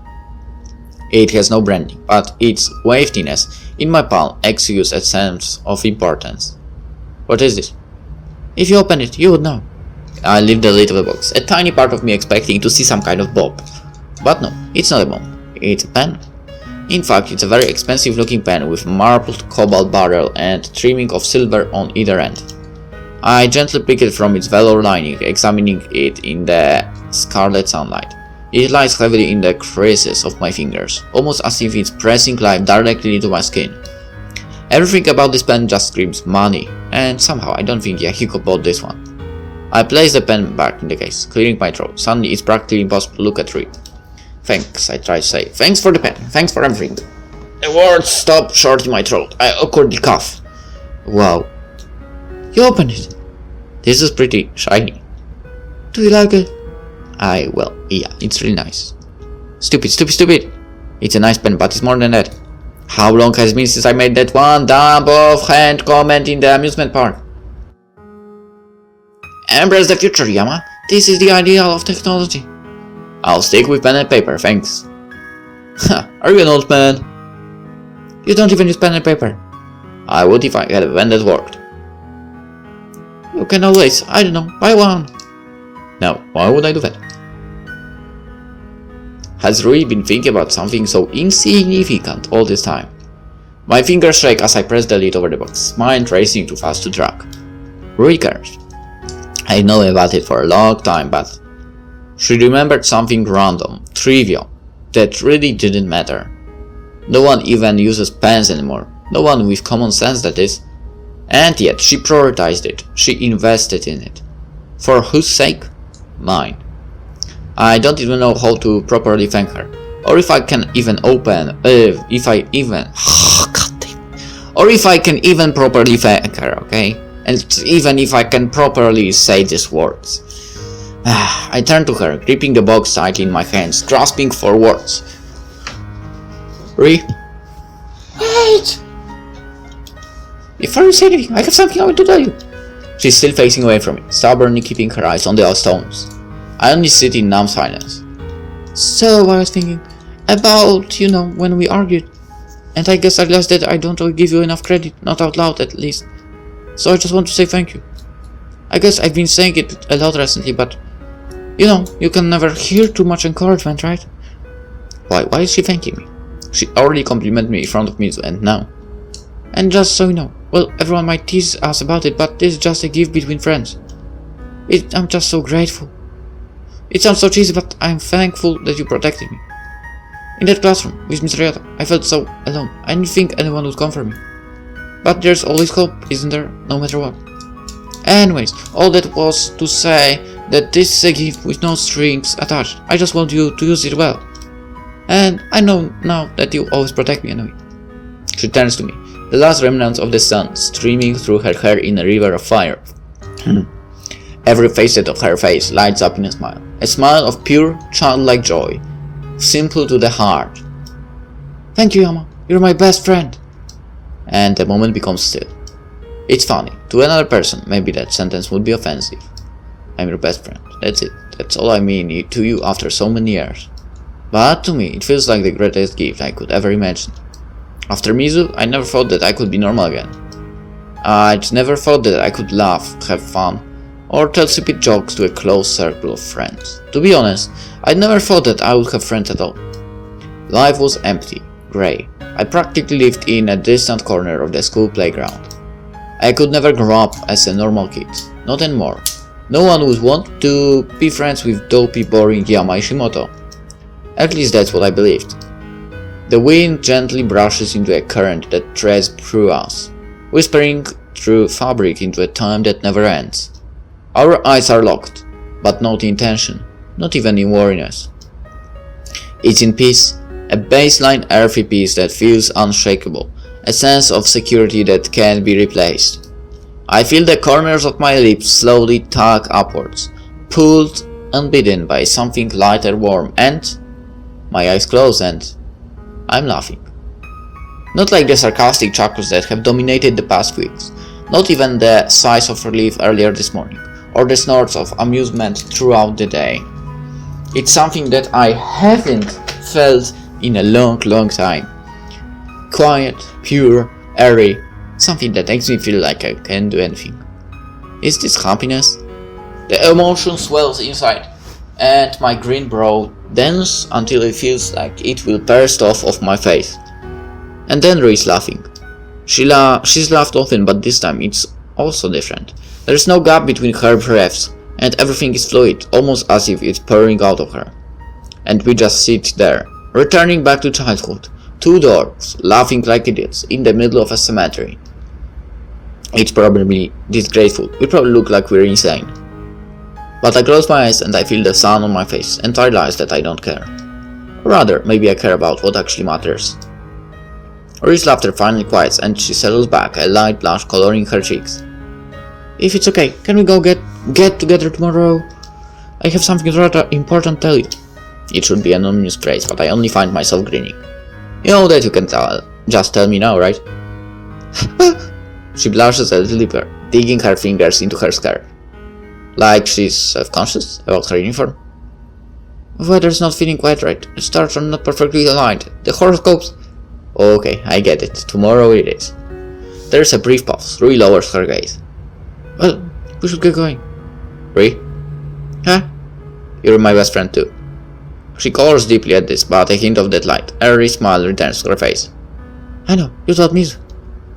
It has no branding, but its waftiness in my palm exudes a sense of importance. What is this? If you open it, you would know. I lift the lid of the box, a tiny part of me expecting to see some kind of bomb. But no, it's not a bomb. It's a pen. In fact, it's a very expensive looking pen with marbled cobalt barrel and trimming of silver on either end. I gently pick it from its velour lining, examining it in the scarlet sunlight. It lies heavily in the creases of my fingers, almost as if it's pressing life directly into my skin. Everything about this pen just screams money, and somehow I don't think Yahiko bought this one. I place the pen back in the case, clearing my throat. Suddenly it's practically impossible to look at Rui. Thanks, I try to say. Thanks for the pen, thanks for everything. The words stop short in my throat. I awkwardly cough. Wow. You opened it. This is pretty shiny. Do you like it? Well, yeah, it's really nice. Stupid. It's a nice pen, but it's more than that. How long has it been since I made that one dumb offhand comment in the amusement park? Embrace the future, Yama. This is the ideal of technology. I'll stick with pen and paper, thanks. Are you an old man? You don't even use pen and paper. I would if I had a pen that worked. You can always, I don't know, buy one. Now, why would I do that? Has Rui been thinking about something so insignificant all this time? My fingers shake as I press the lid over the box, mind racing too fast to track. Rui cares. I know about it for a long time, but she remembered something random, trivial, that really didn't matter. No one even uses pens anymore, no one with common sense that is. And yet she prioritized it, she invested in it. For whose sake? Mine. I don't even know how to properly thank her, or if I can even if I can even properly thank her, okay? And even if I can properly say these words. I turned to her, gripping the box tightly in my hands, grasping for words. Wait! Before you say anything, I have something I want to tell you. She's still facing away from me, stubbornly keeping her eyes on the stones. I only sit in numb silence. So I was thinking about, when we argued. And I guess I realized that I don't really give you enough credit, not out loud at least. So I just want to say thank you. I guess I've been saying it a lot recently, but you can never hear too much encouragement, right? Why is she thanking me? She already complimented me in front of Mizu, and now. And just so you know, well, everyone might tease us about it, but this is just a gift between friends. I'm just so grateful. It sounds so cheesy, but I'm thankful that you protected me. In that classroom with Miss Ryota, I felt so alone. I didn't think anyone would comfort me. But there's always hope, isn't there? No matter what. Anyways, all that was to say that this is a gift with no strings attached. I just want you to use it well. And I know now that you always protect me anyway. She turns to me, the last remnants of the sun streaming through her hair in a river of fire. Every facet of her face lights up in a smile of pure, childlike joy, simple to the heart. Thank you, Yama. You're my best friend. And the moment becomes still. It's funny. To another person, maybe that sentence would be offensive. I'm your best friend. That's it. That's all I mean to you after so many years. But to me, it feels like the greatest gift I could ever imagine. After Mizu, I never thought that I could be normal again. I'd never thought that I could laugh, have fun, or tell stupid jokes to a close circle of friends. To be honest, I'd never thought that I would have friends at all. Life was empty, grey. I practically lived in a distant corner of the school playground. I could never grow up as a normal kid, not anymore. No one would want to be friends with dopey, boring Yama Ishimoto. At least that's what I believed. The wind gently brushes into a current that threads through us, whispering through fabric into a time that never ends. Our eyes are locked, but not in tension, not even in weariness. It's in peace, a baseline earthy peace that feels unshakable, a sense of security that can't be replaced. I feel the corners of my lips slowly tug upwards, pulled unbidden by something light and warm, and my eyes close and I'm laughing. Not like the sarcastic chuckles that have dominated the past weeks, not even the sighs of relief earlier this morning, or the snorts of amusement throughout the day. It's something that I haven't felt in a long time. Quiet, pure, airy, something that makes me feel like I can do anything. Is this happiness? The emotion swells inside, and my green brow dance until it feels like it will burst off of my face. And then Rui is laughing. She's laughed often, but this time it's also different. There is no gap between her breaths, and everything is fluid, almost as if it's pouring out of her. And we just sit there, returning back to childhood, two dwarves, laughing like idiots, in the middle of a cemetery. It's probably disgraceful, we probably look like we're insane. But I close my eyes and I feel the sun on my face, and I realize that I don't care. Or rather, maybe I care about what actually matters. Rui's laughter finally quiets and she settles back, a light blush coloring her cheeks. If it's okay, can we go get together tomorrow? I have something rather important to tell you. It should be an ominous phrase, but I only find myself grinning. You know that you can just tell me now, right? She blushes a little deeper, digging her fingers into her skirt. Like she's self-conscious about her uniform. The weather's not feeling quite right. The stars are not perfectly aligned. The horoscopes... Okay, I get it. Tomorrow it is. There's a brief pause. Rui lowers her gaze. Well, we should get going. Rui? Huh? You're my best friend too. She colors deeply at this, but a hint of that light, airy smile returns to her face. I know, you taught me,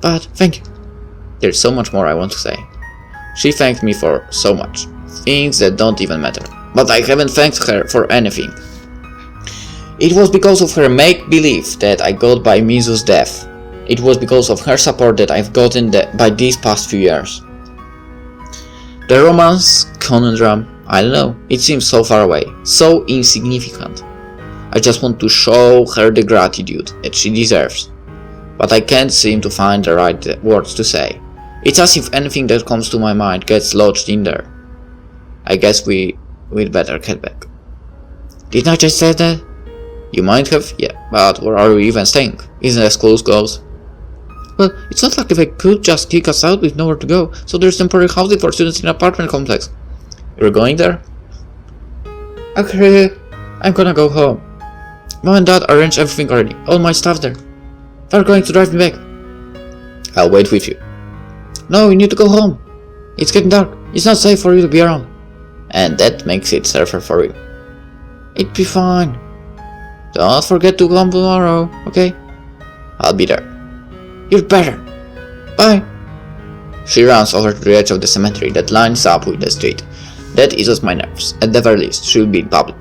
but thank you. There's so much more I want to say. She thanked me for so much. Things that don't even matter. But I haven't thanked her for anything. It was because of her make-believe that I got by Mizu's death. It was because of her support that I've gotten by these past few years. The romance conundrum, I don't know, it seems so far away, so insignificant. I just want to show her the gratitude that she deserves. But I can't seem to find the right words to say. It's as if anything that comes to my mind gets lodged in there. I guess we'd better get back. Didn't I just say that? You might have, yeah, but where are we even staying? Isn't as close goes? Well, it's not like they could just kick us out with nowhere to go, so there's temporary housing for students in an apartment complex. You're going there? Okay, I'm gonna go home. Mom and Dad arranged everything already, all my stuff there. They're going to drive me back. I'll wait with you. No, you need to go home. It's getting dark. It's not safe for you to be around. And that makes it safer for you. It'd be fine. Don't forget to come tomorrow, okay? I'll be there. You're better. Bye. She runs over to the edge of the cemetery that lines up with the street. That eases my nerves. At the very least, she'll be in public.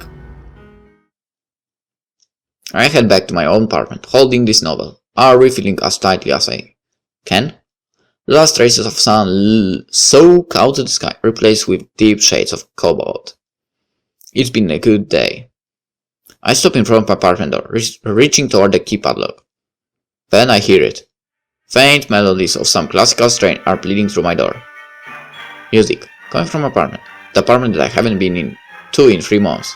I head back to my own apartment, holding this novel, refilling as tightly as I can. The last traces of sun soak out the sky, replaced with deep shades of cobalt. It's been a good day. I stop in front of my apartment door, reaching toward the key padlock. Then I hear it. Faint melodies of some classical strain are bleeding through my door. Music, coming from my apartment. The apartment that I haven't been in 3 months.